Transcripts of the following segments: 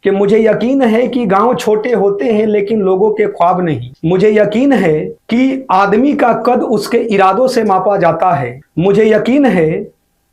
कि मुझे यकीन है कि गांव छोटे होते हैं लेकिन लोगों के ख्वाब नहीं। मुझे यकीन है कि आदमी का कद उसके इरादों से मापा जाता है। मुझे यकीन है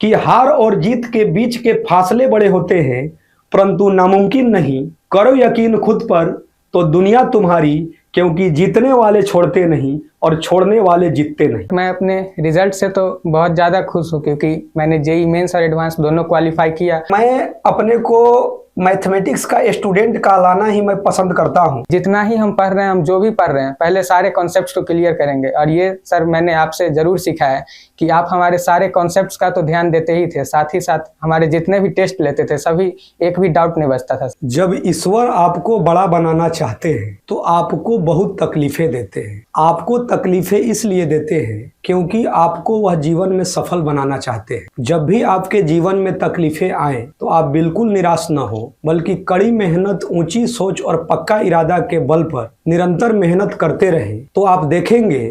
कि हार और जीत के बीच के फासले बड़े होते हैं, परंतु नामुमकिन नहीं। करो यकीन खुद पर तो दुनिया तुम्हारी, क्योंकि जीतने वाले छोड़ते नहीं और छोड़ने वाले जीतते नहीं। मैं अपने रिजल्ट से तो बहुत ज़्यादा खुश हूँ क्योंकि मैंने जेईई मेंस और एडवांस दोनों क्वालिफाई किया। मैं अपने को मैथमेटिक्स का स्टूडेंट कहलाना ही मैं पसंद करता हूँ। जितना ही हम पढ़ रहे हैं, हम जो भी पढ़ रहे हैं, पहले सारे कॉन्सेप्ट्स को क्लियर करेंगे। और ये सर मैंने आपसे ज़रूर सीखा है कि आप हमारे सारे कॉन्सेप्ट्स का तो ध्यान देते ही थे, साथ ही साथ हमारे जितने भी टेस्ट लेते थे सभी एक भी डाउट नहीं बचता था। जब ईश्वर आपको बड़ा बनाना चाहते हैं तो आपको बहुत तकलीफें देते हैं। आपको तकलीफें इसलिए देते हैं क्योंकि आपको वह जीवन में सफल बनाना चाहते हैं। जब भी आपके जीवन में तकलीफें आए तो आप बिल्कुल निराश न हो, बल्कि कड़ी मेहनत, ऊंची सोच और पक्का इरादा के बल पर निरंतर मेहनत करते रहें तो आप देखेंगे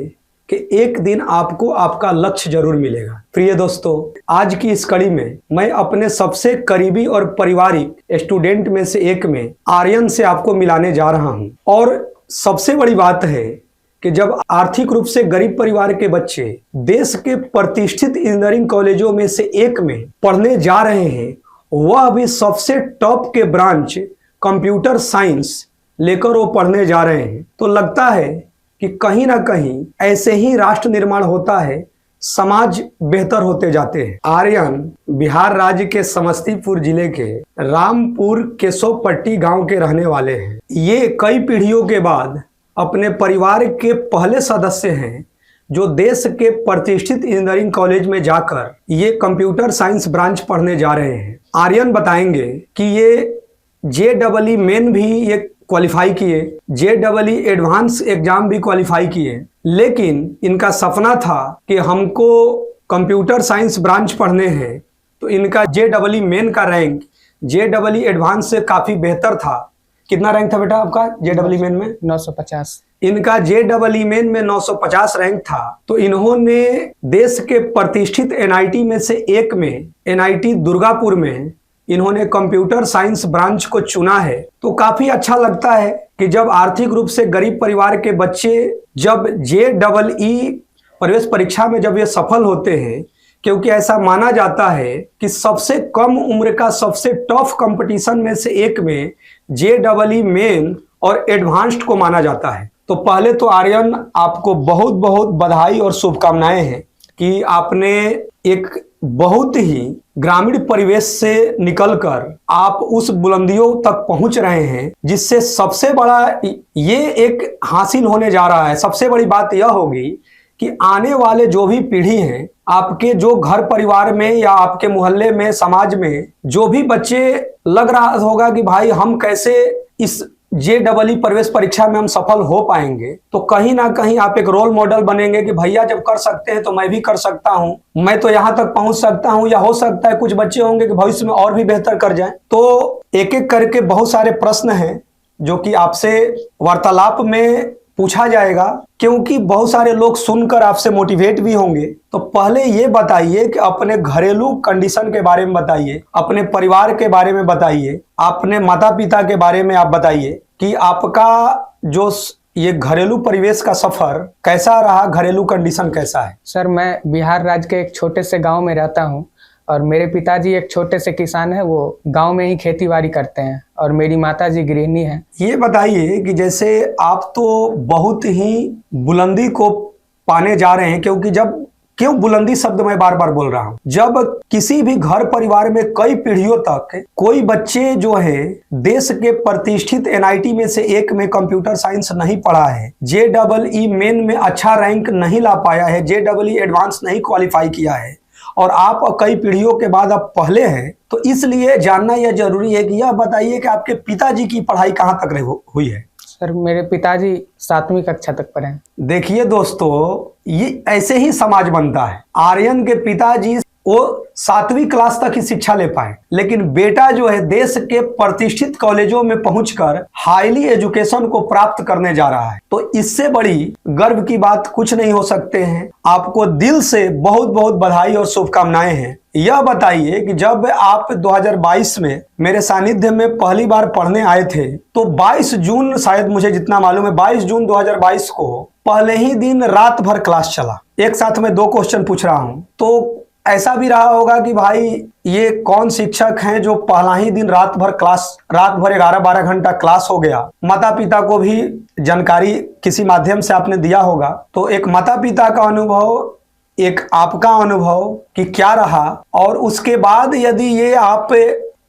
कि एक दिन आपको आपका लक्ष्य जरूर मिलेगा। प्रिय दोस्तों, आज की इस कड़ी में मैं अपने सबसे करीबी और पारिवारिक स्टूडेंट में से एक में आर्यन से आपको मिलाने जा रहा हूं। और सबसे बड़ी बात है कि जब आर्थिक रूप से गरीब परिवार के बच्चे देश के प्रतिष्ठित इंजीनियरिंग कॉलेजों में से एक में पढ़ने जा रहे हैं, वह भी सबसे टॉप के ब्रांच कंप्यूटर साइंस लेकर वो पढ़ने जा रहे हैं, तो लगता है कि कहीं ना कहीं ऐसे ही राष्ट्र निर्माण होता है, समाज बेहतर होते जाते हैं। आर्यन बिहार राज्य के समस्तीपुर जिले के रामपुर केशवपट्टी गांव के रहने वाले हैं। ये कई पीढ़ियों के बाद अपने परिवार के पहले सदस्य हैं जो देश के प्रतिष्ठित इंजीनियरिंग कॉलेज में जाकर ये कंप्यूटर साइंस ब्रांच पढ़ने जा रहे हैं। आर्यन बताएंगे कि ये JEE मेन भी ये क्वालिफाई किए, JEE एडवांस एग्जाम भी क्वालिफाई किए, लेकिन इनका सपना था कि हमको कंप्यूटर साइंस ब्रांच पढ़ने हैं, तो इनका JEE मेन का रैंक JEE एडवांस से काफ़ी बेहतर था। कितना रैंक था बेटा आपका JEE मेन में? 950। इनका JEE मेन में 950 रैंक था। तो इन्होंने देश के प्रतिष्ठित NIT में से एक में, NIT दुर्गापुर में इन्होंने कंप्यूटर साइंस ब्रांच को चुना है। तो काफी अच्छा लगता है कि जब आर्थिक रूप से गरीब परिवार के बच्चे जब JEE प्रवेश परीक्षा में जब ये सफल होते हैं, क्योंकि ऐसा माना जाता है कि सबसे कम उम्र का सबसे टफ कंपटीशन में से एक में JEE मेन और एडवांस्ड को माना जाता है। तो पहले तो आर्यन आपको बहुत बहुत बधाई और शुभकामनाएं हैं कि आपने एक बहुत ही ग्रामीण परिवेश से निकलकर आप उस बुलंदियों तक पहुंच रहे हैं, जिससे सबसे बड़ा ये एक हासिल होने जा रहा है। सबसे बड़ी बात यह होगी कि आने वाले जो भी पीढ़ी हैं, आपके जो घर परिवार में या आपके मोहल्ले में, समाज में जो भी बच्चे लग रहा होगा कि भाई हम कैसे इस JEE प्रवेश परीक्षा में हम सफल हो पाएंगे, तो कहीं ना कहीं आप एक रोल मॉडल बनेंगे कि भैया जब कर सकते हैं तो मैं भी कर सकता हूं, मैं तो यहां तक पहुंच सकता हूं। या हो सकता है कुछ बच्चे होंगे कि भविष्य में और भी बेहतर कर जाएं। तो एक एक करके बहुत सारे प्रश्न हैं जो कि आपसे वार्तालाप में पूछा जाएगा, क्योंकि बहुत सारे लोग सुनकर आपसे मोटिवेट भी होंगे। तो पहले ये बताइए कि अपने घरेलू कंडीशन के बारे में बताइए, अपने परिवार के बारे में बताइए, अपने माता पिता के बारे में आप बताइए कि आपका जो ये घरेलू परिवेश का सफर कैसा रहा, घरेलू कंडीशन कैसा है। सर मैं बिहार राज्य के एक छोटे से गाँव में रहता हूँ और मेरे पिताजी एक छोटे से किसान है, वो गांव में ही खेती बाड़ी करते हैं और मेरी माताजी गृहिणी हैं। ये बताइए कि जैसे आप तो बहुत ही बुलंदी को पाने जा रहे हैं, क्योंकि जब क्यों बुलंदी शब्द मैं बार बार बोल रहा हूं, जब किसी भी घर परिवार में कई पीढ़ियों तक कोई बच्चे जो है देश के प्रतिष्ठित NIT में से एक में कंप्यूटर साइंस नहीं पढ़ा है, JEE मेन में अच्छा रैंक नहीं ला पाया है, JEE एडवांस नहीं क्वालिफाई किया है, और आप कई पीढ़ियों के बाद आप पहले हैं, तो इसलिए जानना यह जरूरी है कि यह बताइए कि आपके पिताजी की पढ़ाई कहाँ तक हुई है। सर मेरे पिताजी 7वीं कक्षा तक पढ़े हैं। देखिए दोस्तों, ये ऐसे ही समाज बनता है। आर्यन के पिताजी वो 7वीं क्लास तक की शिक्षा ले पाए, लेकिन बेटा जो है देश के प्रतिष्ठित कॉलेजों में पहुंचकर हाईली एजुकेशन को प्राप्त करने जा रहा है। तो इससे बड़ी गर्व की बात कुछ नहीं हो सकते हैं। आपको दिल से बहुत बहुत बधाई और शुभकामनाएं हैं। यह बताइए कि जब आप 2022 में मेरे सानिध्य में पहली बार पढ़ने आए थे तो 22 जून, शायद मुझे जितना मालूम है 22 जून 2022 को पहले ही दिन रात भर क्लास चला। एक साथ में 2 क्वेश्चन पूछ रहा हूं, तो ऐसा भी रहा होगा कि भाई ये कौन शिक्षक हैं जो पहला ही दिन रात भर 11-12 घंटा क्लास हो गया। माता पिता को भी जानकारी किसी माध्यम से आपने दिया होगा, तो एक माता पिता का अनुभव, एक आपका अनुभव कि क्या रहा, और उसके बाद यदि ये आप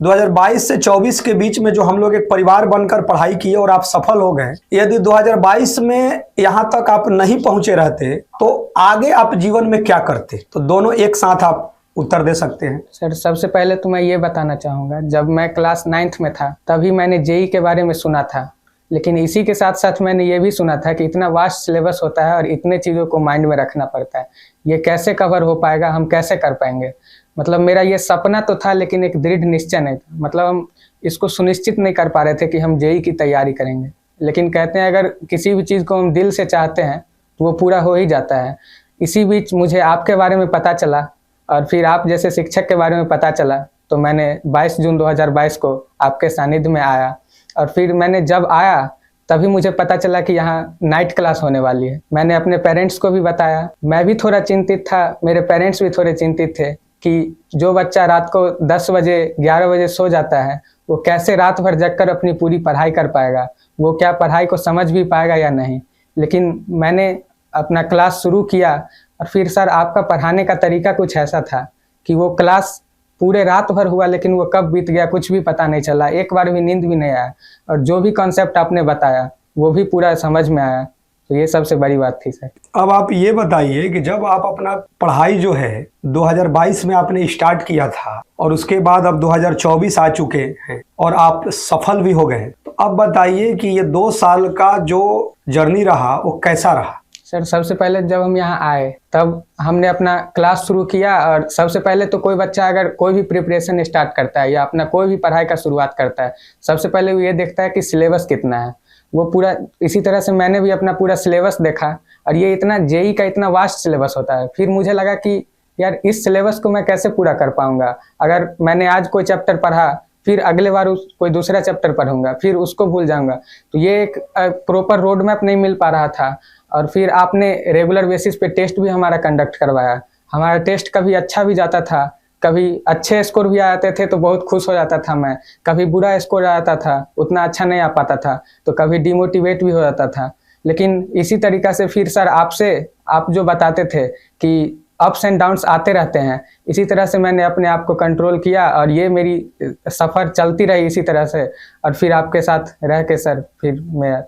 2022 से 24 के बीच में जो हम लोग एक परिवार बनकर पढ़ाई किए और आप सफल हो गए, यदि 2022 में यहाँ तक आप नहीं पहुंचे रहते तो आगे आप जीवन में क्या करते? तो दोनों एक साथ आप उत्तर दे सकते हैं। सर सबसे पहले तो मैं ये बताना चाहूँगा, जब मैं क्लास 9th में था तभी मैंने जेई के बारे में सुना था, लेकिन इसी के साथ साथ मैंने ये भी सुना था कि इतना वास्ट सिलेबस होता है और इतने चीज़ों को माइंड में रखना पड़ता है, ये कैसे कवर हो पाएगा, हम कैसे कर पाएंगे। मतलब मेरा ये सपना तो था लेकिन एक दृढ़ निश्चय नहीं था। मतलब हम इसको सुनिश्चित नहीं कर पा रहे थे कि हम जेई की तैयारी करेंगे, लेकिन कहते हैं अगर किसी भी चीज़ को हम दिल से चाहते हैं तो वो पूरा हो ही जाता है। इसी बीच मुझे आपके बारे में पता चला और फिर आप जैसे शिक्षक के बारे में पता चला, तो मैंने 22 जून 2022 को आपके सानिध्य में आया और फिर मैंने जब आया तभी मुझे पता चला कि यहाँ नाइट क्लास होने वाली है। मैंने अपने पेरेंट्स को भी बताया, मैं भी थोड़ा चिंतित था, मेरे पेरेंट्स भी थोड़े चिंतित थे कि जो बच्चा रात को 10 बजे 11 बजे सो जाता है वो कैसे रात भर जगकर अपनी पूरी पढ़ाई कर पाएगा, वो क्या पढ़ाई को समझ भी पाएगा या नहीं। लेकिन मैंने अपना क्लास शुरू किया और फिर सर आपका पढ़ाने का तरीका कुछ ऐसा था कि वो क्लास पूरे रात भर हुआ लेकिन वो कब बीत गया कुछ भी पता नहीं चला, एक बार भी नींद भी नहीं आया, और जो भी कॉन्सेप्ट आपने बताया वो भी पूरा समझ में आया। तो ये सबसे बड़ी बात थी सर। अब आप ये बताइए कि जब आप अपना पढ़ाई जो है 2022 में आपने स्टार्ट किया था और उसके बाद अब 2024 आ चुके हैं और आप सफल भी हो गए, तो अब बताइए कि ये 2 साल का जो जर्नी रहा वो कैसा रहा? सर सबसे पहले जब हम यहाँ आए तब हमने अपना क्लास शुरू किया, और सबसे पहले तो कोई बच्चा अगर कोई भी प्रिपरेशन स्टार्ट करता है या अपना कोई भी पढ़ाई का शुरुआत करता है, सबसे पहले वो ये देखता है कि सिलेबस कितना है। वो पूरा इसी तरह से मैंने भी अपना पूरा सिलेबस देखा, और ये इतना जेई का इतना वास्ट सिलेबस होता है। फिर मुझे लगा कि यार इस सिलेबस को मैं कैसे पूरा कर पाऊंगा। अगर मैंने आज कोई चैप्टर पढ़ा, फिर अगले बार कोई दूसरा चैप्टर पढ़ूंगा, फिर उसको भूल जाऊंगा, तो ये एक प्रॉपर रोड मैप नहीं मिल पा रहा था। और फिर आपने रेगुलर बेसिस पे टेस्ट भी हमारा कंडक्ट करवाया। हमारा टेस्ट कभी अच्छा भी जाता था, कभी अच्छे स्कोर भी आते थे तो बहुत खुश हो जाता था मैं, कभी बुरा स्कोर आता था उतना अच्छा नहीं आ पाता था, तो कभी डिमोटिवेट भी हो जाता था। लेकिन इसी तरीक़ा से फिर सर आपसे आप जो बताते थे कि अप्स एंड डाउन्स आते रहते हैं, इसी तरह से मैंने अपने आप को कंट्रोल किया और ये मेरी सफ़र चलती रही इसी तरह से। और फिर आपके साथ रह के सर फिर मेरा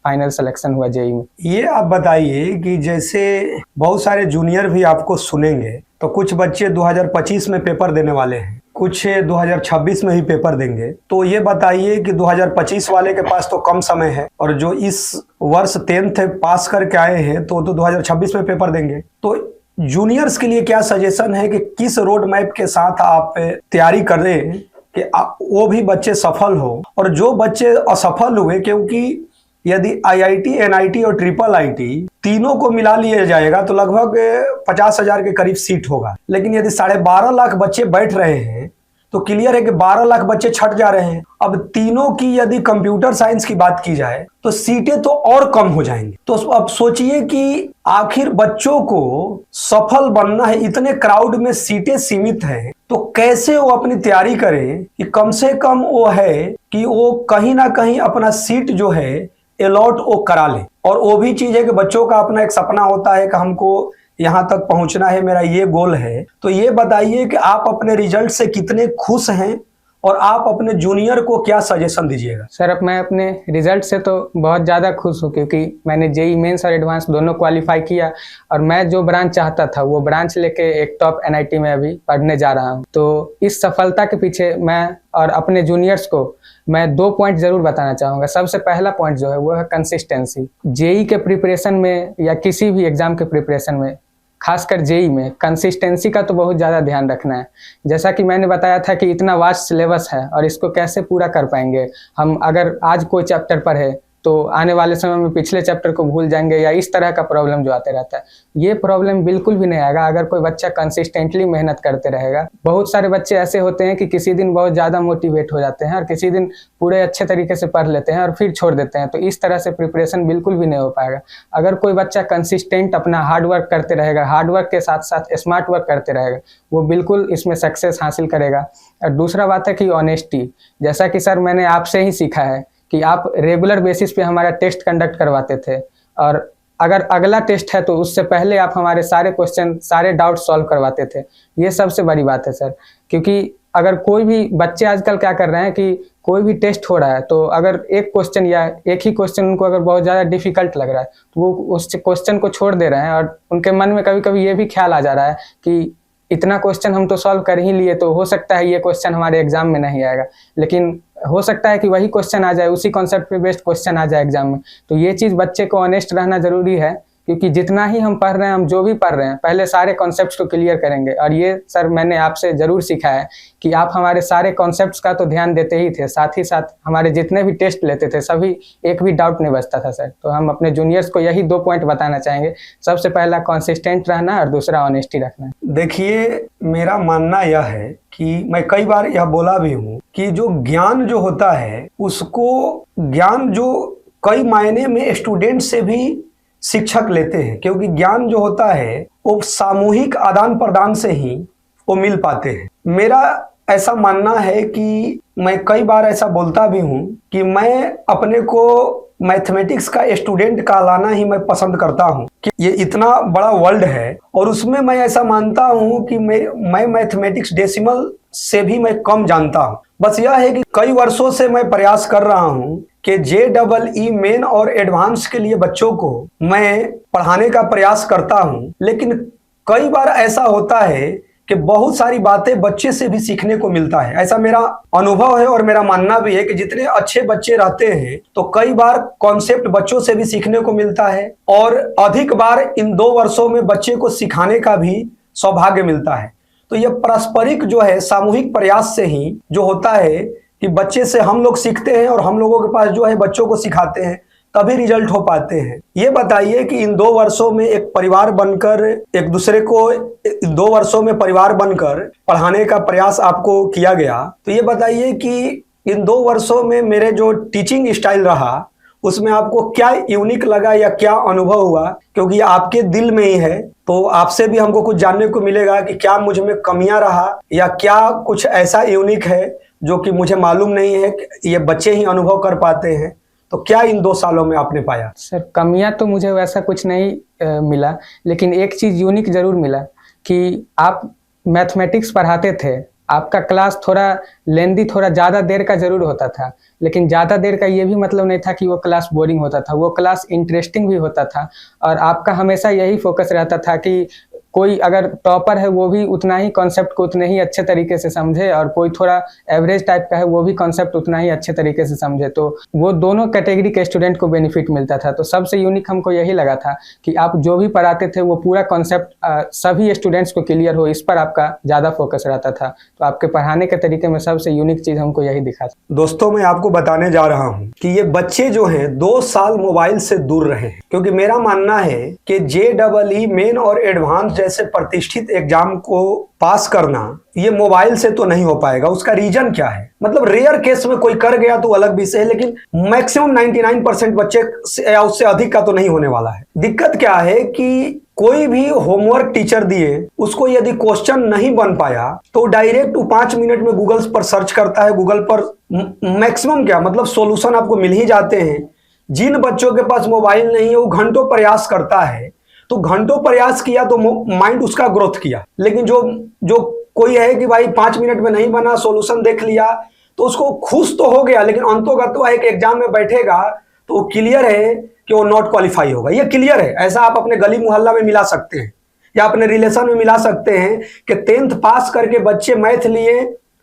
फाइनल सिलेक्शन हुआ जेई में। ये आप बताइए कि जैसे बहुत सारे जूनियर भी आपको सुनेंगे, तो कुछ बच्चे 2025 में पेपर देने वाले हैं, कुछ 2026 में ही पेपर देंगे, तो ये बताइए कि 2025 वाले के पास तो कम समय है और जो इस वर्ष 10th पास करके आए हैं तो 2026 में पेपर देंगे। तो जूनियर्स के लिए क्या सजेशन है कि किस रोड मैप के साथ आप तैयारी करें कि वो भी बच्चे सफल हो, और जो बच्चे असफल हुए, क्योंकि यदि आईआईटी, एनआईटी और ट्रिपल आईटी तीनों को मिला लिया जाएगा तो लगभग 50,000 के करीब सीट होगा, लेकिन यदि 12.5 लाख बच्चे बैठ रहे हैं तो क्लियर है कि 12 लाख बच्चे छट जा रहे हैं। अब तीनों की यदि कंप्यूटर साइंस की बात की जाए तो सीटें तो और कम हो जाएंगी। तो अब सोचिए कि आखिर बच्चों को सफल बनना है, इतने क्राउड में सीटें सीमित हैं, तो कैसे वो अपनी तैयारी करें कि कम से कम वो है कि वो कहीं ना कहीं अपना सीट जो है अलॉट वो करा ले। और वो भी चीज है कि बच्चों का अपना एक सपना होता है कि हमको यहाँ तक पहुंचना है, मेरा ये गोल है। तो ये बताइए कि आप अपने रिजल्ट से कितने खुश हैं और आप अपने जूनियर को क्या सजेशन दीजिएगा? सर अब मैं अपने रिजल्ट से तो बहुत ज़्यादा खुश हूँ, क्योंकि मैंने जेई मेंस और एडवांस दोनों क्वालिफाई किया और मैं जो ब्रांच चाहता था वो ब्रांच लेके एक टॉप एनआईटी में अभी पढ़ने जा रहा हूँ। तो इस सफलता के पीछे मैं और अपने जूनियर्स को मैं 2 पॉइंट ज़रूर बताना चाहूँगा। सबसे पहला पॉइंट जो है वो है कंसिस्टेंसी। जेई के प्रिपरेशन में या किसी भी एग्ज़ाम के प्रिपरेशन में खासकर जेई में कंसिस्टेंसी का तो बहुत ज़्यादा ध्यान रखना है। जैसा कि मैंने बताया था कि इतना वास्ट सिलेबस है और इसको कैसे पूरा कर पाएंगे हम। अगर आज कोई चैप्टर पढ़े तो आने वाले समय में पिछले चैप्टर को भूल जाएंगे, या इस तरह का प्रॉब्लम जो आते रहता है। ये प्रॉब्लम बिल्कुल भी नहीं आएगा अगर कोई बच्चा कंसिस्टेंटली मेहनत करते रहेगा। बहुत सारे बच्चे ऐसे होते हैं कि किसी दिन बहुत ज़्यादा मोटिवेट हो जाते हैं और किसी दिन पूरे अच्छे तरीके से पढ़ लेते हैं और फिर छोड़ देते हैं, तो इस तरह से प्रिपरेशन बिल्कुल भी नहीं हो पाएगा। अगर कोई बच्चा कंसिस्टेंट अपना हार्ड वर्क करते रहेगा, हार्ड वर्क के साथ साथ स्मार्ट वर्क करते रहेगा, वो बिल्कुल इसमें सक्सेस हासिल करेगा। और दूसरा बात है कि ऑनेस्टी, जैसा कि सर मैंने आपसे ही सीखा है कि आप रेगुलर बेसिस पे हमारा टेस्ट कंडक्ट करवाते थे, और अगर अगला टेस्ट है तो उससे पहले आप हमारे सारे क्वेश्चन, सारे डाउट सॉल्व करवाते थे। ये सबसे बड़ी बात है सर, क्योंकि अगर कोई भी बच्चे आजकल क्या कर रहे हैं कि कोई भी टेस्ट हो रहा है तो अगर एक क्वेश्चन या एक ही क्वेश्चन उनको अगर बहुत ज़्यादा डिफिकल्ट लग रहा है तो वो उस क्वेश्चन को छोड़ दे रहे हैं, और उनके मन में कभी कभी ये भी ख्याल आ जा रहा है कि इतना क्वेश्चन हम तो सॉल्व कर ही लिए, तो हो सकता है ये क्वेश्चन हमारे एग्जाम में नहीं आएगा। लेकिन हो सकता है कि वही क्वेश्चन आ जाए, उसी कॉन्सेप्ट पे बेस्ड क्वेश्चन आ जाए एग्जाम में। तो ये चीज़ बच्चे को ऑनेस्ट रहना जरूरी है, क्योंकि जितना ही हम पढ़ रहे हैं, हम जो भी पढ़ रहे हैं, पहले सारे कॉन्सेप्ट्स को क्लियर करेंगे। और ये सर मैंने आपसे ज़रूर सीखा है कि आप हमारे सारे कॉन्सेप्ट्स का तो ध्यान देते ही थे, साथ ही साथ हमारे जितने भी टेस्ट लेते थे सभी एक भी डाउट नहीं बचता था सर। तो हम अपने जूनियर्स को यही 2 पॉइंट बताना चाहेंगे। सबसे पहला कंसिस्टेंट रहना और दूसरा ऑनेस्टी रखना। देखिए, मेरा मानना यह है कि मैं कई बार यह बोला भी हूँ कि जो ज्ञान जो होता है उसको, ज्ञान जो कई मायने में स्टूडेंट से भी शिक्षक लेते हैं, क्योंकि ज्ञान जो होता है वो सामूहिक आदान प्रदान से ही वो मिल पाते हैं। मेरा ऐसा मानना है कि मैं कई बार ऐसा बोलता भी हूँ कि मैं अपने को मैथमेटिक्स का स्टूडेंट कहलाना ही मैं पसंद करता हूँ कि ये इतना बड़ा वर्ल्ड है और उसमें मैं ऐसा मानता हूँ कि मैं मैथमेटिक्स डेसिमल से भी मैं कम जानता हूँ। बस यह है कि कई वर्षों से मैं प्रयास कर रहा हूँ कि JEE मेन और एडवांस के लिए बच्चों को मैं पढ़ाने का प्रयास करता हूँ, लेकिन कई बार ऐसा होता है कि बहुत सारी बातें बच्चे से भी सीखने को मिलता है। ऐसा मेरा अनुभव है और मेरा मानना भी है कि जितने अच्छे बच्चे रहते हैं तो कई बार कॉन्सेप्ट बच्चों से भी सीखने को मिलता है, और अधिक बार इन 2 वर्षों में बच्चे को सिखाने का भी सौभाग्य मिलता है। तो यह पारस्परिक जो है, सामूहिक प्रयास से ही जो होता है कि बच्चे से हम लोग सीखते हैं और हम लोगों के पास जो है बच्चों को सिखाते हैं, तभी रिजल्ट हो पाते हैं। ये बताइए कि इन 2 वर्षों में एक परिवार बनकर, एक दूसरे को 2 वर्षों में परिवार बनकर पढ़ाने का प्रयास आपको किया गया, तो ये बताइए कि इन 2 वर्षों में मेरे जो टीचिंग स्टाइल रहा उसमें आपको क्या यूनिक लगा या क्या अनुभव हुआ, क्योंकि ये आपके दिल में ही है। तो आपसे भी हमको कुछ जानने को मिलेगा कि क्या मुझ में कमियां रहा या क्या कुछ ऐसा यूनिक है जो कि मुझे मालूम नहीं है, ये बच्चे ही अनुभव कर पाते हैं। तो क्या इन 2 सालों में आपने पाया? सर कमियां तो मुझे वैसा कुछ नहीं मिला, लेकिन एक चीज़ यूनिक ज़रूर मिला कि आप मैथमेटिक्स पढ़ाते थे। आपका क्लास थोड़ा लेंदी, थोड़ा ज़्यादा देर का ज़रूर होता था, लेकिन ज़्यादा देर का ये भी मतलब नहीं था कि वो क्लास बोरिंग होता था। वो क्लास इंटरेस्टिंग भी होता था, और आपका हमेशा यही फोकस रहता था कि कोई अगर टॉपर है वो भी उतना ही कॉन्सेप्ट को उतने ही अच्छे तरीके से समझे, और कोई थोड़ा एवरेज टाइप का है वो भी कॉन्सेप्ट उतना ही अच्छे तरीके से समझे। तो वो दोनों कैटेगरी के स्टूडेंट को बेनिफिट मिलता था। तो सबसे यूनिक हमको यही लगा था कि आप जो भी पढ़ाते थे वो पूरा कॉन्सेप्ट सभी स्टूडेंट्स को क्लियर हो, इस पर आपका ज़्यादा फोकस रहता था। तो आपके पढ़ाने के तरीके में सबसे यूनिक चीज़ हमको यही दिखा था। दोस्तों, मैं आपको बताने जा रहा हूँ कि ये बच्चे जो हैं 2 साल मोबाइल से दूर रहे हैं, क्योंकि मेरा मानना है कि JEE मेन और एडवांस जैसे प्रतिष्ठित एग्जाम को पास करना ये मोबाइल से तो नहीं हो पाएगा। उसका रीजन क्या है? मतलब रेयर केस में कोई कर गया तो अलग विषय है, लेकिन मैक्सिमम 99% बच्चे या उससे अधिक का तो नहीं होने वाला है। दिक्कत क्या है कि कोई भी होमवर्क टीचर दिए, उसको यदि क्वेश्चन नहीं बन पाया तो डायरेक्ट 5 मिनट में गूगल पर सर्च करता है। गूगल पर मैक्सिमम क्या मतलब सोल्यूशन आपको मिल ही जाते हैं। जिन बच्चों के पास मोबाइल नहीं है वो घंटों प्रयास करता है, तो घंटों प्रयास किया तो माइंड उसका ग्रोथ किया। लेकिन जो कोई है कि भाई 5 मिनट में नहीं बना, सॉल्यूशन देख लिया, तो उसको खुश तो हो गया, लेकिन अंतोगत्वा एक एग्जाम में बैठेगा तो वो क्लियर है कि वो नॉट क्वालिफाई होगा। ये क्लियर है। ऐसा आप अपने गली मोहल्ला में मिला सकते हैं या अपने रिलेशन में मिला सकते हैं कि 10th पास करके बच्चे मैथ लिए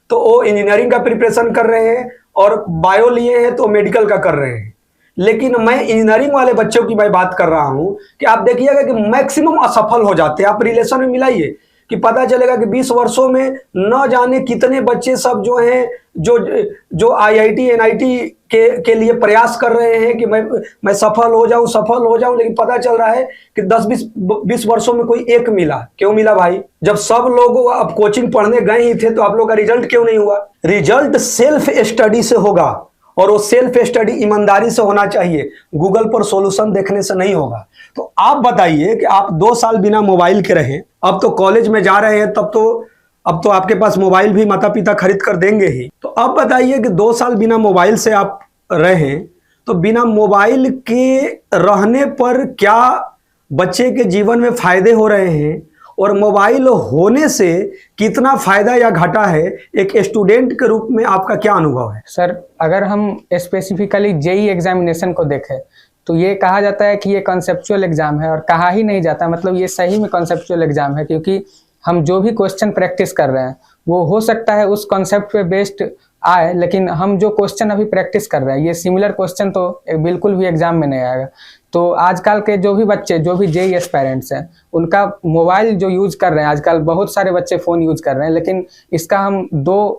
तो वो इंजीनियरिंग का प्रिपरेशन कर रहे हैं, और बायो लिए हैं तो मेडिकल का कर रहे हैं। लेकिन मैं इंजीनियरिंग वाले बच्चों की मैं बात कर रहा हूं कि आप देखिएगा कि मैक्सिमम असफल हो जाते हैं। आप रिलेशन में मिलाइए कि पता चलेगा कि 20 वर्षों में न जाने कितने बच्चे सब जो हैं जो आईआईटी एनआईटी के लिए प्रयास कर रहे हैं कि मैं सफल हो जाऊं, लेकिन पता चल रहा है कि 10-20 वर्षों में कोई एक मिला। क्यों मिला भाई? जब सब लोग अब कोचिंग पढ़ने गए ही थे तो आप लोग का रिजल्ट क्यों नहीं हुआ? रिजल्ट सेल्फ स्टडी से होगा, और वो सेल्फ स्टडी ईमानदारी से होना चाहिए, गूगल पर सॉल्यूशन देखने से नहीं होगा। तो आप बताइए कि आप 2 साल बिना मोबाइल के रहे, अब तो कॉलेज में जा रहे हैं, अब तो आपके पास मोबाइल भी माता पिता खरीद कर देंगे ही। तो अब बताइए कि 2 साल बिना मोबाइल से आप रहे, तो बिना मोबाइल के रहने पर क्या बच्चे के जीवन में फायदे हो रहे हैं, और मोबाइल होने से कितना फायदा या घाटा है, एक स्टूडेंट के रूप में आपका क्या अनुभव है? सर, अगर हम स्पेसिफिकली जेई एग्जामिनेशन को देखें तो ये कहा जाता है कि ये कॉन्सेप्चुअल एग्जाम है, और कहा ही नहीं जाता, मतलब ये सही में कॉन्सेप्चुअल एग्जाम है, क्योंकि हम जो भी क्वेश्चन प्रैक्टिस कर रहे हैं वो हो सकता है उस कॉन्सेप्ट पे बेस्ड आए, लेकिन हम जो क्वेश्चन अभी प्रैक्टिस कर रहे हैं ये सिमिलर क्वेश्चन तो बिल्कुल भी एग्जाम में नहीं आएगा। तो आजकल के जो भी बच्चे, जो भी जेई एस्पायरेंट्स हैं, उनका मोबाइल जो यूज कर रहे हैं, आजकल बहुत सारे बच्चे फ़ोन यूज कर रहे हैं, लेकिन इसका हम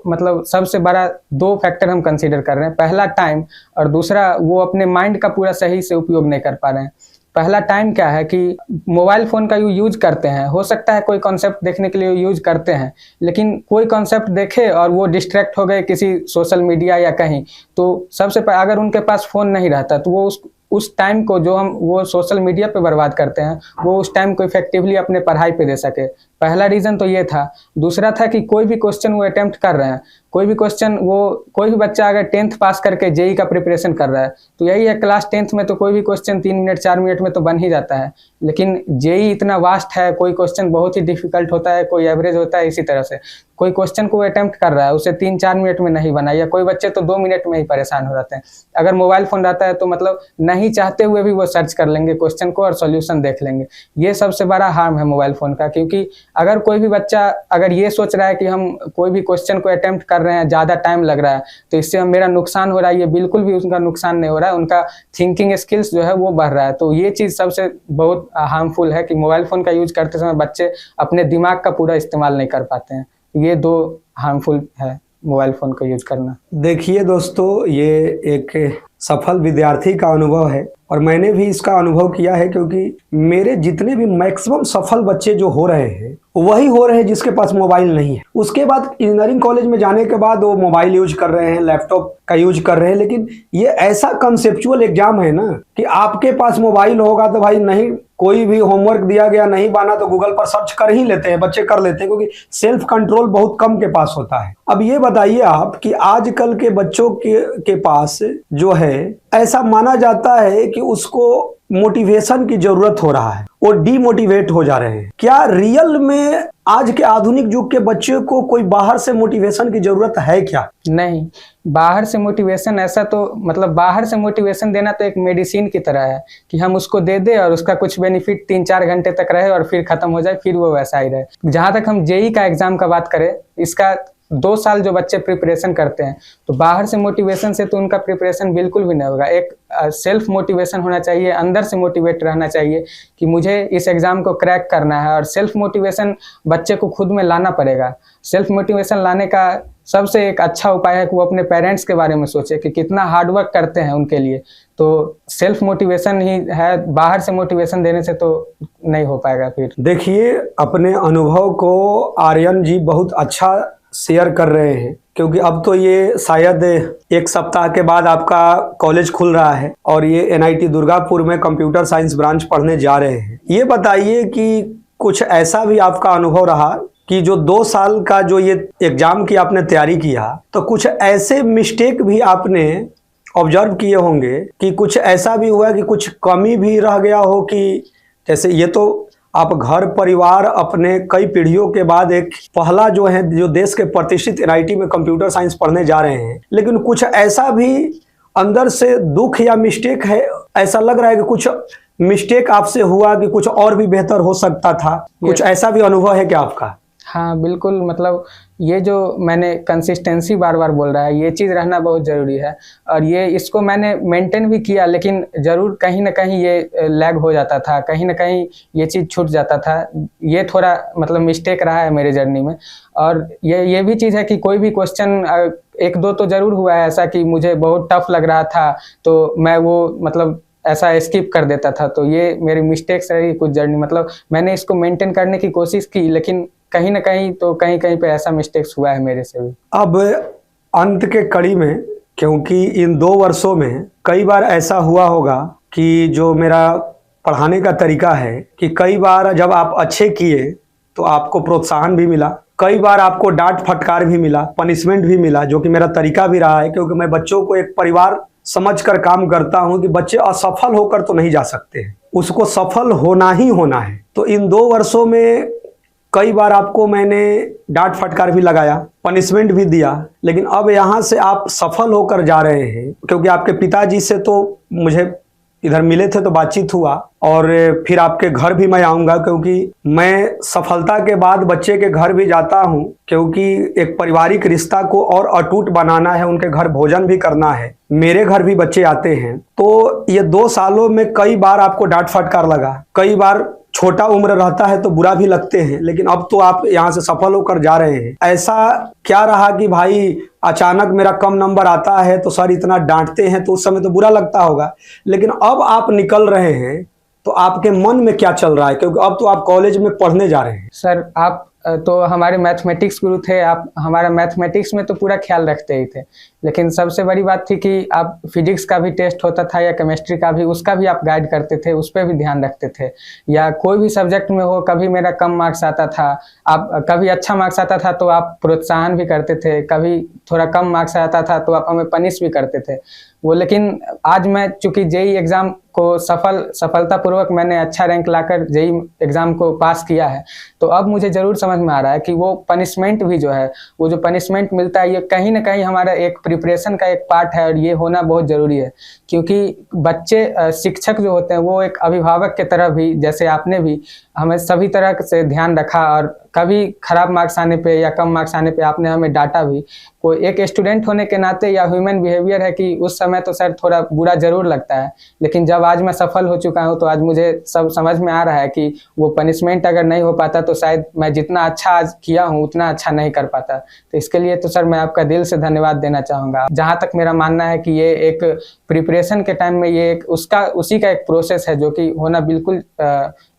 मतलब सबसे बड़ा 2 फैक्टर हम कंसीडर कर रहे हैं। पहला टाइम, और दूसरा वो अपने माइंड का पूरा सही से उपयोग नहीं कर पा रहे हैं। पहला टाइम क्या है कि मोबाइल फ़ोन का यूज करते हैं, हो सकता है कोई कॉन्सेप्ट देखने के लिए यूज करते हैं, लेकिन कोई कॉन्सेप्ट देखे और वो डिस्ट्रैक्ट हो गए किसी सोशल मीडिया या कहीं, तो सबसे पहले अगर उनके पास फ़ोन नहीं रहता तो वो उस टाइम को जो हम वो सोशल मीडिया पे बर्बाद करते हैं, वो उस टाइम को इफेक्टिवली अपने पढ़ाई पे दे सके। पहला रीज़न तो ये था। दूसरा था कि कोई भी क्वेश्चन वो अटेम्प्ट कर रहे हैं, कोई भी बच्चा अगर 10th पास करके जेई का प्रिपरेशन कर रहा है, तो यही है क्लास 10th में तो कोई भी क्वेश्चन 3 मिनट 4 मिनट में तो बन ही जाता है, लेकिन जेई इतना वास्ट है, कोई क्वेश्चन बहुत ही डिफिकल्ट होता है, कोई एवरेज होता है। इसी तरह से कोई क्वेश्चन को अटेम्प्ट कर रहा है, उसे 3-4 मिनट में नहीं बना, या कोई बच्चे तो 2 मिनट में ही परेशान हो जाते हैं। अगर मोबाइल फ़ोन रहता है तो मतलब नहीं चाहते हुए भी वो सर्च कर लेंगे क्वेश्चन को और सॉल्यूशन देख लेंगे। ये सबसे बड़ा हार्म है मोबाइल फ़ोन का, क्योंकि अगर कोई भी बच्चा अगर ये सोच रहा है कि हम कोई भी क्वेश्चन को अटेम्प्ट कर रहे हैं, ज़्यादा टाइम लग रहा है तो इससे मेरा नुकसान हो रहा है, ये बिल्कुल भी उनका नुकसान नहीं हो रहा है, उनका थिंकिंग स्किल्स जो है वो बढ़ रहा है। तो ये चीज़ सबसे बहुत हार्मफुल है कि मोबाइल फ़ोन का यूज करते समय बच्चे अपने दिमाग का पूरा इस्तेमाल नहीं कर पाते हैं। ये 2 हार्मफुल है मोबाइल फ़ोन का यूज करना। देखिए दोस्तों, ये एक सफल विद्यार्थी का अनुभव है, और मैंने भी इसका अनुभव किया है, क्योंकि मेरे जितने भी मैक्सिमम सफल बच्चे जो हो रहे हैं वही हो रहे हैं जिसके पास मोबाइल नहीं है। उसके बाद इंजीनियरिंग कॉलेज में जाने के बाद वो मोबाइल यूज कर रहे हैं, लैपटॉप का यूज कर रहे हैं, लेकिन ये ऐसा कंसेप्चुअल एग्जाम है ना कि आपके पास मोबाइल होगा तो भाई नहीं, कोई भी होमवर्क दिया गया नहीं बना तो गूगल पर सर्च कर ही लेते हैं, बच्चे कर लेते हैं, क्योंकि सेल्फ कंट्रोल बहुत कम के पास होता है। अब ये बताइए आप कि आजकल के बच्चों के पास जो है, ऐसा माना जाता है कि उसको मोटिवेशन की जरूरत हो रहा है, वो डीमोटिवेट हो जा रहे हैं। क्या रियल में आज के आधुनिक युग के बच्चे को कोई बाहर से मोटिवेशन की जरूरत है क्या? नहीं, बाहर से मोटिवेशन ऐसा तो मतलब बाहर से मोटिवेशन देना तो एक मेडिसिन की तरह है कि हम उसको दे दे और उसका कुछ बेनिफिट 3-4 घंटे तक रहे और फिर खत्म हो जाए, फिर वो वैसा ही रहे। जहाँ तक हम जेई का एग्जाम का बात करें, इसका 2 साल जो बच्चे प्रिपरेशन करते हैं, तो बाहर से मोटिवेशन से तो उनका प्रिपरेशन बिल्कुल भी नहीं होगा। एक सेल्फ मोटिवेशन होना चाहिए, अंदर से मोटिवेट रहना चाहिए कि मुझे इस एग्ज़ाम को क्रैक करना है, और सेल्फ मोटिवेशन बच्चे को खुद में लाना पड़ेगा। सेल्फ मोटिवेशन लाने का सबसे एक अच्छा उपाय है कि वो अपने पेरेंट्स के बारे में सोचे कि कितना हार्डवर्क करते हैं उनके लिए। तो सेल्फ मोटिवेशन ही है, बाहर से मोटिवेशन देने से तो नहीं हो पाएगा। फिर देखिए, अपने अनुभव को आर्यन जी बहुत अच्छा शेयर कर रहे हैं, क्योंकि अब तो ये शायद 1 सप्ताह के बाद आपका कॉलेज खुल रहा है और ये एनआईटी दुर्गापुर में कंप्यूटर साइंस ब्रांच पढ़ने जा रहे हैं। ये बताइए कि कुछ ऐसा भी आपका अनुभव रहा कि जो 2 साल का जो ये एग्जाम की आपने तैयारी किया, तो कुछ ऐसे मिस्टेक भी आपने ऑब्जर्व किए होंगे कि कुछ ऐसा भी हुआ कि कुछ कमी भी रह गया हो, कि जैसे ये तो आप घर परिवार अपने कई पीढ़ियों के बाद एक पहला जो है जो देश के प्रतिष्ठित एनआईटी में कंप्यूटर साइंस पढ़ने जा रहे हैं, लेकिन कुछ ऐसा भी अंदर से दुख या मिस्टेक है, ऐसा लग रहा है कि कुछ मिस्टेक आपसे हुआ कि कुछ और भी बेहतर हो सकता था, कुछ ऐसा भी अनुभव है क्या आपका? हाँ बिल्कुल, मतलब ये जो मैंने कंसिस्टेंसी बार बार बोल रहा है, ये चीज़ रहना बहुत ज़रूरी है। और ये इसको मैंने मेंटेन भी किया, लेकिन ज़रूर कहीं न कहीं ये लैग हो जाता था, कहीं न कहीं ये चीज़ छूट जाता था। ये थोड़ा मतलब मिस्टेक रहा है मेरे जर्नी में। और ये भी चीज़ है कि कोई भी क्वेश्चन 1-2 तो ज़रूर हुआ है ऐसा कि मुझे बहुत टफ लग रहा था, तो मैं वो मतलब ऐसा स्किप कर देता था। तो ये मेरी मिस्टेक्स रही कुछ जर्नी, मतलब मैंने इसको मेंटेन करने की कोशिश की, लेकिन कहीं न कहीं तो कहीं-कहीं पे ऐसा मिस्टेक्स हुआ है मेरे से भी। अब अंत के कड़ी में, क्योंकि इन 2 वर्षों में कई बार ऐसा हुआ होगा कि जो मेरा पढ़ाने का तरीका है कि कई बार जब आप अच्छे किए तो आपको प्रोत्साहन भी मिला, कई बार आपको डांट फटकार भी मिला, पनिशमेंट भी मिला, जो कि मेरा तरीका भी रहा है, क्योंकि मैं बच्चों को एक परिवार समझकर काम करता हूं कि बच्चे असफल होकर तो नहीं जा सकते हैं, उसको सफल होना ही होना है। तो इन 2 वर्षों में कई बार आपको मैंने डांट फटकार भी लगाया, पनिशमेंट भी दिया, लेकिन अब यहाँ से आप सफल होकर जा रहे हैं, क्योंकि आपके पिताजी से तो मुझे इधर मिले थे तो बातचीत हुआ, और फिर आपके घर भी मैं आऊँगा, क्योंकि मैं सफलता के बाद बच्चे के घर भी जाता हूँ, क्योंकि एक पारिवारिक रिश्ता को और अटूट बनाना है, उनके घर भोजन भी करना है, मेरे घर भी बच्चे आते हैं। तो ये 2 सालों में कई बार आपको डांट फटकार लगा, कई बार छोटा उम्र रहता है तो बुरा भी लगते हैं, लेकिन अब तो आप यहाँ से सफल होकर जा रहे हैं। ऐसा क्या रहा कि भाई अचानक मेरा कम नंबर आता है तो सर इतना डांटते हैं, तो उस समय तो बुरा लगता होगा, लेकिन अब आप निकल रहे हैं तो आपके मन में क्या चल रहा है, क्योंकि अब तो आप कॉलेज में पढ़ने जा रहे हैं। सर आप तो हमारे मैथमेटिक्स गुरु थे, आप हमारा मैथमेटिक्स में तो पूरा ख्याल रखते ही थे, लेकिन सबसे बड़ी बात थी कि आप फिजिक्स का भी टेस्ट होता था या केमिस्ट्री का भी, उसका भी आप गाइड करते थे, उस पर भी ध्यान रखते थे। या कोई भी सब्जेक्ट में हो, कभी मेरा कम मार्क्स आता था, आप कभी अच्छा मार्क्स आता था तो आप प्रोत्साहन भी करते थे, कभी थोड़ा कम मार्क्स आता था तो आप हमें पनिश भी करते थे वो। लेकिन आज मैं चूंकि जेई एग्ज़ाम को सफलतापूर्वक मैंने अच्छा रैंक लाकर जेई एग्ज़ाम को पास किया है, तो अब मुझे ज़रूर समझ में आ रहा है कि वो पनिशमेंट भी जो है, वो जो पनिशमेंट मिलता है, ये कहीं ना कहीं हमारा एक प्रिपरेशन का एक पार्ट है, और ये होना बहुत ज़रूरी है। क्योंकि बच्चे शिक्षक जो होते हैं वो एक अभिभावक के तरह भी, जैसे आपने भी हमें सभी तरह से ध्यान रखा, और कभी खराब मार्क्स आने पे या कम मार्क्स आने पे आपने हमें डांटा भी। कोई एक स्टूडेंट होने के नाते या ह्यूमन बिहेवियर है कि उस समय तो सर थोड़ा बुरा ज़रूर लगता है, लेकिन जब आज मैं सफल हो चुका हूँ तो आज मुझे सब समझ में आ रहा है कि वो पनिशमेंट अगर नहीं हो पाता तो शायद मैं जितना अच्छा आज किया हूँ उतना अच्छा नहीं कर पाता। तो इसके लिए तो सर मैं आपका दिल से धन्यवाद देना चाहूँगा। जहाँ तक मेरा मानना है कि ये एक प्रिपरेशन के टाइम में ये एक उसी का एक प्रोसेस है जो कि होना बिल्कुल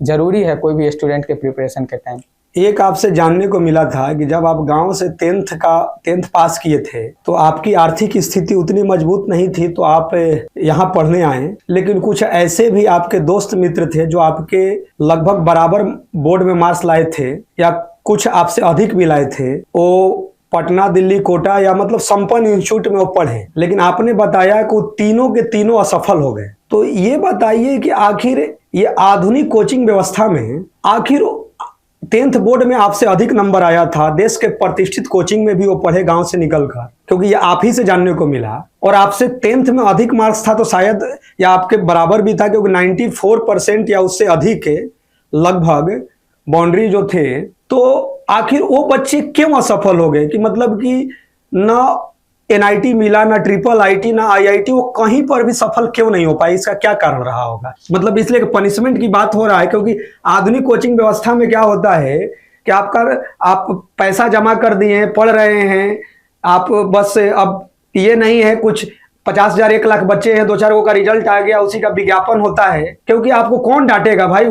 ज़रूरी है कोई भी स्टूडेंट के प्रिपरेशन के टाइम। एक आपसे जानने को मिला था कि जब आप गांव से 10th पास किए थे तो आपकी आर्थिक स्थिति उतनी मजबूत नहीं थी, तो आप यहाँ पढ़ने आए, लेकिन कुछ ऐसे भी आपके दोस्त मित्र थे जो आपके लगभग बराबर बोर्ड में मार्क्स लाए थे, या कुछ आपसे अधिक भी लाए थे। वो पटना, दिल्ली, कोटा या मतलब संपन्न इंस्टीट्यूट में वो पढ़े, लेकिन आपने बताया कि वो तीनों के तीनों असफल हो गए। तो ये बताइए कि आखिर ये आधुनिक कोचिंग व्यवस्था में आखिर 10th बोर्ड में आपसे अधिक नंबर आया था, देश के प्रतिष्ठित कोचिंग में भी वो पढ़े गांव से निकलकर, क्योंकि ये आप ही से जानने को मिला, और आपसे 10th में अधिक मार्क्स था तो शायद या आपके बराबर भी था, क्योंकि 94% या उससे अधिक लगभग बाउंड्री जो थे। तो आखिर वो बच्चे क्यों असफल हो गए, कि मतलब कि न NIT मिला, ना IIIT, ना IIT, वो कहीं पर भी सफल क्यों नहीं हो पाए? इसका क्या कारण रहा होगा? मतलब इसलिए पनिशमेंट की बात हो रहा है, क्योंकि आधुनिक कोचिंग व्यवस्था में क्या होता है कि आप पैसा जमा कर दिए हैं, पढ़ रहे हैं आप, बस अब ये नहीं है कुछ 50,000 1 लाख बच्चे हैं, 2-4 गो का रिजल्ट आ गया, उसी का विज्ञापन होता है। क्योंकि आपको कौन डांटेगा भाई,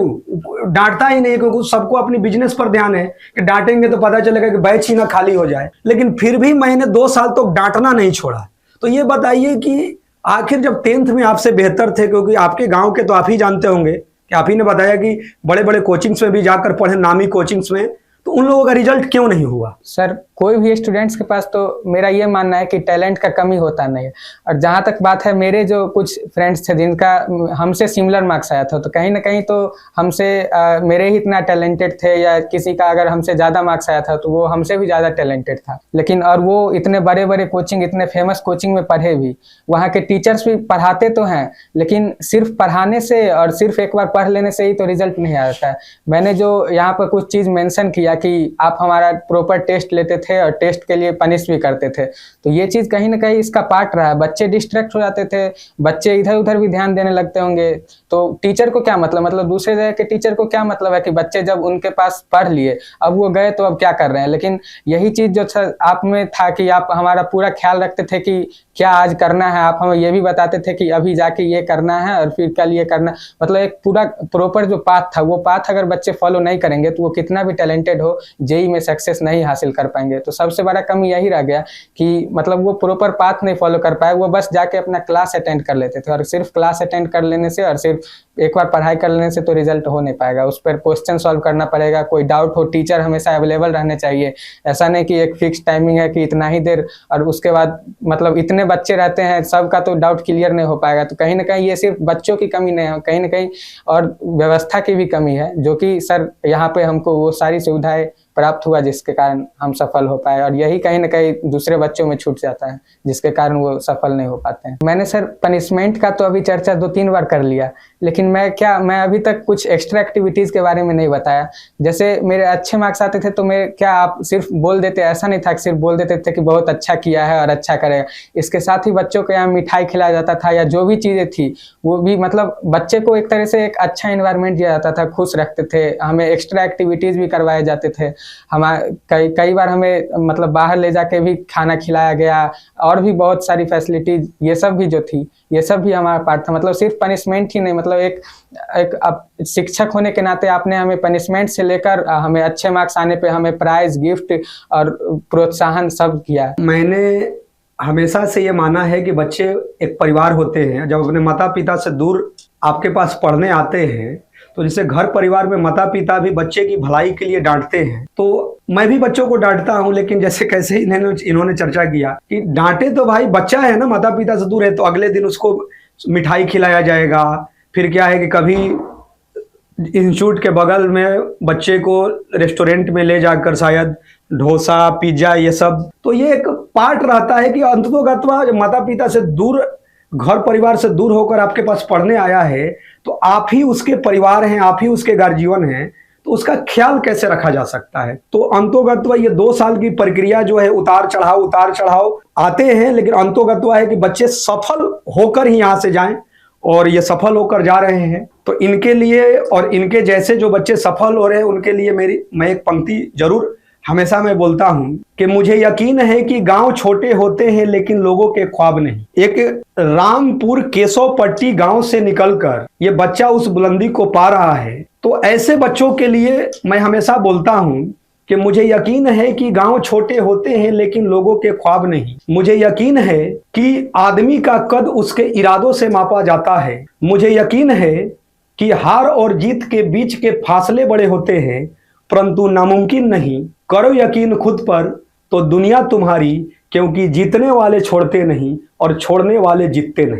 डांटता ही नहीं, क्योंकि सबको अपनी बिजनेस पर ध्यान है कि डांटेंगे तो पता चलेगा कि बैच ही ना खाली हो जाए। लेकिन फिर भी मैंने 2 साल तो डांटना नहीं छोड़ा। तो ये बताइए कि आखिर जब 10th में आपसे बेहतर थे, क्योंकि आपके गाँव के तो आप ही जानते होंगे कि आप ही ने बताया कि बड़े बड़े कोचिंग्स में भी जाकर पढ़े, नामी कोचिंग्स में, तो उन लोगों का रिजल्ट क्यों नहीं हुआ? सर कोई भी स्टूडेंट्स के पास तो मेरा ये मानना है कि टैलेंट का कमी होता नहीं है। और जहाँ तक बात है, मेरे जो कुछ फ्रेंड्स थे जिनका हमसे सिमिलर मार्क्स आया था, तो कहीं ना कहीं तो हमसे मेरे ही इतना टैलेंटेड थे, या किसी का अगर हमसे ज़्यादा मार्क्स आया था तो वो हमसे भी ज़्यादा टैलेंटेड था। लेकिन और वो इतने बड़े बड़े कोचिंग, इतने फेमस कोचिंग में पढ़े भी, वहाँ के टीचर्स भी पढ़ाते तो हैं, लेकिन सिर्फ पढ़ाने से और सिर्फ एक बार पढ़ लेने से ही तो रिजल्ट नहीं आता है। मैंने जो यहाँ पर कुछ चीज़ मेंशन किया कि आप हमारा प्रॉपर टेस्ट लेते थे और टेस्ट के लिए पनिश भी करते थे, तो ये चीज़ कहीं ना कहीं इसका पार्ट रहा है। बच्चे डिस्ट्रैक्ट हो जाते थे, बच्चे इधर उधर भी ध्यान देने लगते होंगे, तो टीचर को क्या मतलब दूसरे जगह के टीचर को क्या मतलब है कि बच्चे जब उनके पास पढ़ लिए, अब वो गए तो अब क्या कर रहे हैं। लेकिन यही चीज़ जो आप में था कि आप हमारा पूरा ख्याल रखते थे कि क्या आज करना है, आप हमें ये भी बताते थे कि अभी जाके ये करना है और फिर कल ये करना, मतलब एक पूरा प्रॉपर जो पाथ था, वो पाथ अगर बच्चे फॉलो नहीं करेंगे तो वो कितना भी टैलेंटेड हो, जेई में सक्सेस नहीं हासिल कर पाएंगे। तो सबसे बड़ा कमी यही रह गया कि मतलब वो प्रॉपर पाथ नहीं फॉलो कर पाए, वो बस जाके अपना क्लास अटेंड कर लेते थे, और सिर्फ क्लास अटेंड कर लेने से और सिर्फ एक बार पढ़ाई कर लेने से तो रिजल्ट हो नहीं पाएगा। उस पर क्वेश्चन सॉल्व करना पड़ेगा, कोई डाउट हो टीचर हमेशा अवेलेबल रहने चाहिए। ऐसा नहीं कि एक फिक्स टाइमिंग है कि इतना ही देर और उसके बाद मतलब इतने बच्चे रहते हैं, सबका तो डाउट क्लियर नहीं हो पाएगा। तो कहीं ना कहीं ये सिर्फ बच्चों की कमी नहीं है, कहीं ना कहीं और व्यवस्था की भी कमी है, जो कि सर यहाँ पे हमको वो सारी सुविधाएं प्राप्त हुआ जिसके कारण हम सफल हो पाए, और यही कहीं ना कहीं दूसरे बच्चों में छूट जाता है जिसके कारण वो सफल नहीं हो पाते हैं। मैंने सर पनिशमेंट का तो अभी चर्चा 2-3 बार कर लिया, लेकिन मैं अभी तक कुछ एक्स्ट्रा एक्टिविटीज़ के बारे में नहीं बताया। जैसे मेरे अच्छे मार्क्स आते थे तो आप सिर्फ बोल देते, ऐसा नहीं था कि सिर्फ बोल देते थे कि बहुत अच्छा किया है और अच्छा करेगा, इसके साथ ही बच्चों को यहाँ मिठाई खिलाया जाता था, या जो भी चीज़ें थी वो भी मतलब बच्चे को एक तरह से एक अच्छा इन्वायरमेंट दिया जाता था, खुश रखते थे, हमें एक्स्ट्रा एक्टिविटीज़ भी करवाए जाते थे। कई बार हमें मतलब बाहर ले जाके भी खाना खिलाया गया, और भी बहुत सारी फैसिलिटीज ये सब भी जो थी, ये सब भी हमारा पार्ट था। मतलब सिर्फ पनिशमेंट ही नहीं, मतलब एक शिक्षक होने के नाते आपने हमें पनिशमेंट से लेकर हमें अच्छे मार्क्स आने पे हमें प्राइज, गिफ्ट और प्रोत्साहन सब किया। मैंने हमेशा से ये माना है कि बच्चे एक परिवार होते हैं। जब अपने माता पिता से दूर आपके पास पढ़ने आते हैं, तो जैसे घर परिवार में माता पिता भी बच्चे की भलाई के लिए डांटते हैं, तो मैं भी बच्चों को डांटता हूं। लेकिन जैसे कैसे इन्होंने चर्चा किया कि डांटे तो भाई बच्चा है ना, माता पिता से दूर है, तो अगले दिन उसको मिठाई खिलाया जाएगा। फिर क्या है कि कभी इंस्टीट्यूट के बगल में बच्चे को रेस्टोरेंट में ले जाकर शायद डोसा, पिज्जा, ये सब, तो ये एक पार्ट रहता है कि अंततोगत्वा माता पिता से दूर, घर परिवार से दूर होकर आपके पास पढ़ने आया है, तो आप ही उसके परिवार हैं, आप ही उसके गार्जियन हैं, तो उसका ख्याल कैसे रखा जा सकता है। तो अंतोगत्वा ये 2 साल की प्रक्रिया जो है, उतार चढ़ाव आते हैं, लेकिन अंतोगत्वा है कि बच्चे सफल होकर ही यहाँ से जाएं, और ये सफल होकर जा रहे हैं। तो इनके लिए और इनके जैसे जो बच्चे सफल हो रहे हैं उनके लिए मैं एक पंक्ति जरूर हमेशा मैं बोलता हूं कि मुझे यकीन है कि गांव छोटे होते हैं लेकिन लोगों के ख्वाब नहीं। एक रामपुर केशवपट्टी गांव से निकलकर ये बच्चा उस बुलंदी को पा रहा है, तो ऐसे बच्चों के लिए मैं हमेशा बोलता हूं कि मुझे यकीन है कि गांव छोटे होते हैं लेकिन लोगों के ख्वाब नहीं। मुझे यकीन है कि आदमी का कद उसके इरादों से मापा जाता है। मुझे यकीन है कि हार और जीत के बीच के फासले बड़े होते हैं, परंतु नामुमकिन नहीं। करो यकीन खुद पर तो दुनिया तुम्हारी, क्योंकि जीतने वाले छोड़ते नहीं और छोड़ने वाले जीतते नहीं।